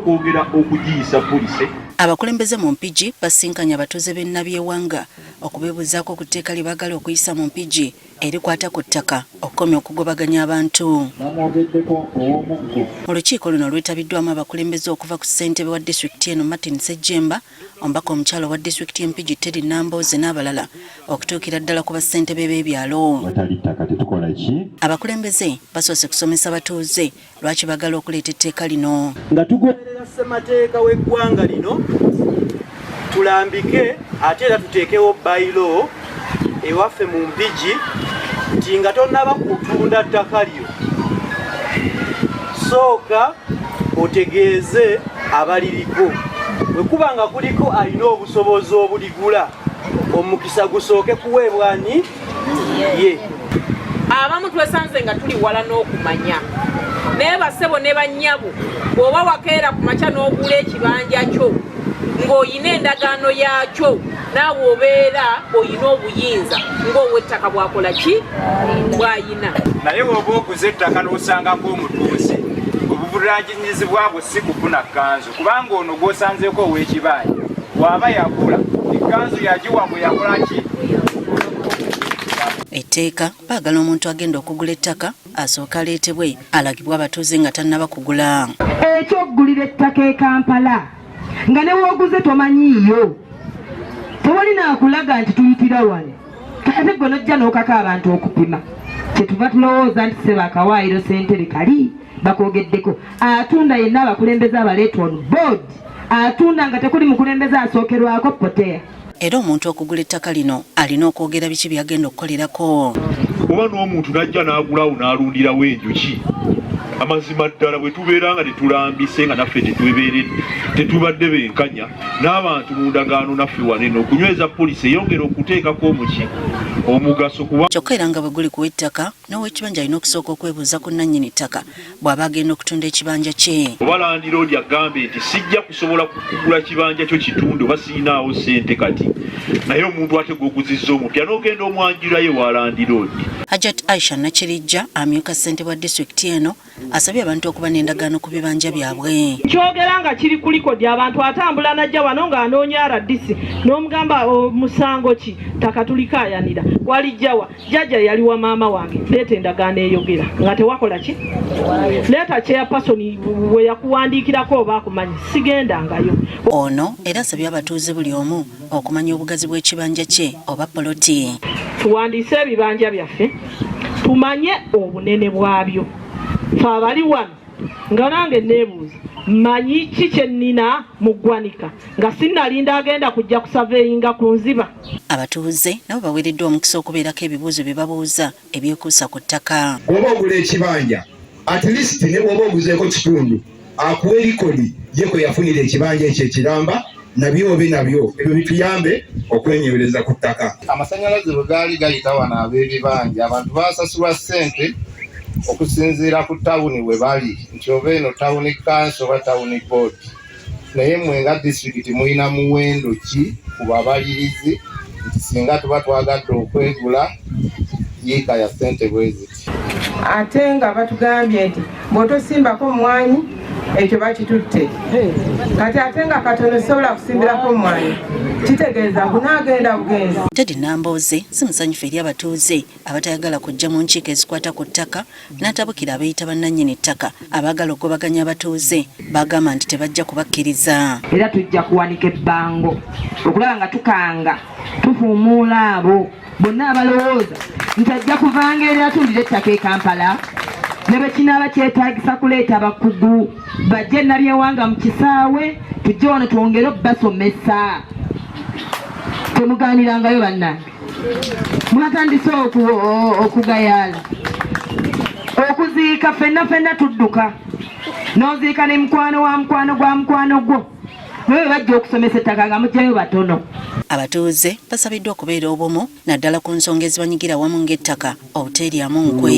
okwongera okugiyisa poliisi. Abakulembeze mu Mpigi basinkanya abatuuze b'ennabyewanga okubeebuuzaako ku tteeka lyebaagala okuyisa mu Mpigi erikwata ku ttaka okukomya okugobaganya abantu. Mu lukiiko luno lwetabiddwamu abakulembeze okuva ku ssentebe wa disitulikiti eno Martin Ssejjemba, omubaka omukyalo wa disitulikiti y'Empigi Teri n'abalala okutuukira ddala ku bassentebe b'ebyalo. Abakulembeze basoose kusomesa abatuuze lwaki bagala okuleeta etteeka lino. Nga tugoberera ssemateeka w'eggwanga lino tulambike ate era tuteekewo bayiro ewaffe mu Mpigi nti nga tonnaba kutunda ttaka lyo sooka otegeeze abaliriko. Bwe kuba nga kuliko alina obusobozi obuligula omukisa gusooke kuweebwani ye. Abamu twesanze nga tuli wala n'okumanya naye bassebo ne bannyabo bw'oba wakeera ku makya n'ogula ekibanja kyo ng'oyina endagaano yakyo naawe obeera oyina obuyinza ng'ow'ettaka bwakola ki bw'ayina. Naye bw'oba oguze ettaka n'osangako omutuuze obuvunaanyizibwa bwo si kufuna kkanzu kubanga ono gw'osanzeeko ow'ekibanja bw'aba yagula ekkanzu yagiwa bwe yakola ki. Etteeka baagala omuntu agenda okugula ettaka asooka aleetebwe alagibwe abatuuze nga tannaba kugula. Ekyoggulira ettaka e Kampala nga ne wooguze tomanyiiyo tewali naakulaga nti tuyitira wano kate gwe nojja n'okaka abantu okupima kyetuva tulowooza nti seba akawaayiro sentere kali bakoogeddeko atunda yenna abakulembeze abaleeta on board atunda nga tekuli mukulembeze asookerwako poteya. Era omuntu okugula ettaka lino alina okwogera biki byagenda okukolerako. Oba n'omuntu najja n'agulawo n'alundirawo enjuki amazima ddala bwe tubeera nga tetulambise nga naffe tetubadde benkanya n'abantu mu ndagaano naffe wanene okunyweza poliisi eyongera okuteekako omugaso kuba kyokka era nga bwe guli kuwa ettaka n'ow'ekibanja alina okusooka okwebuuza ku nannyini ttaka bw'aba agenda okutunda ekibanja kye. oba landiroodi agambe nti sijja kusobola kugula kibanja kyo kitunde oba siinaawo ssente kati naye omuntu ate gw'oguzizza omupya n'ogenda omwanjirayo wa landiroodi. Hajat Aisha Nakirijja amyuka ssentebe wa disitulikiti eno asabye abantu okuba n'endagaano ku bibanja byabwe. Kyogera nga kiri ku likodi abantu atambula najja wano ng'anoonya RDC n'omugamba musango ki ttaka tulikaayanira walijjawa jjajja yali wa maama wange leeta endagaano eyogera nga tewakola ki leeta chairperson we yakuwandiikirako oba akumanyi sigendangayo. Ono era asabye abatuuze buli omu okumanya obugazi bw'ekibanja kye oba poloti. Tuwandiise ebibanja byaffe tumanye obunene bwabyo fe abali wano nga nange neebuuza manyi ki kye nnina mu ggwanika nga sinnalinda agenda kujja kusaveeyinga ku nziba. Abatuuze nabo baweereddwa omukisa okubeerako ebibuuzo bye babuuza ebyekuusa ku ttaka. Oba ogula ekibanja at least ne bw'oba oguzeeko kitundu akuwa erikodi ye kwe yafunira ekibanja ekyo ekiramba nabyo ebyo bituyambe okwenyebereza ku ttaka. Amasannyalaze bwe gaali gayita wano ab'ebibanja abantu baasasulwa ssente okusinziira ku tawuni we bali nti oba eno tawuni kanso oba tawuni board naye mmwe nga disitulikiti mulina muwendo ki ku babalirizi nti singa tuba twagadde okwegula yiika ya ssente bwe ziti. Ate nga batugambye nti bw'otosimbako mmwanyi ekyo bakitutte kati ate nga katono sobola kusimbirako mmwanyi kitegeeza kunaagenda bugenzi. Teddy Nambooze si musanyufu eri abatuuze abatayagala kujja mu nkiiko ezikwata ku ttaka n'atabukira abayita bannannyini ttaka abaagala okugobaganya abatuuze bagamba nti tebajja kubakkiriza. Era tujja kuwanika ebbango okulaba nga tukanga tufuumuula abo bonna abalowooza nti ajja kuvanga eri atundira ettaka e Kampala ne bwe kinaaba kyetaagisa kuleeta abakugu bajje nabyewanga mu kisaawe tujje wano twongere obbasomesa. Temugaanirangayo bannange mwatandise okugayaala okuziika ffenna tudduka n'oziika ne mukwano wa mukwano gwa mukwano gwo naye bajja okusomesa ettaka nga mujjayo batono. Abatuuze basabiddwa okubeera obumu naddala ku nsonga ezibanyigira wamu ng'ettaka obuteeryamu nkwe.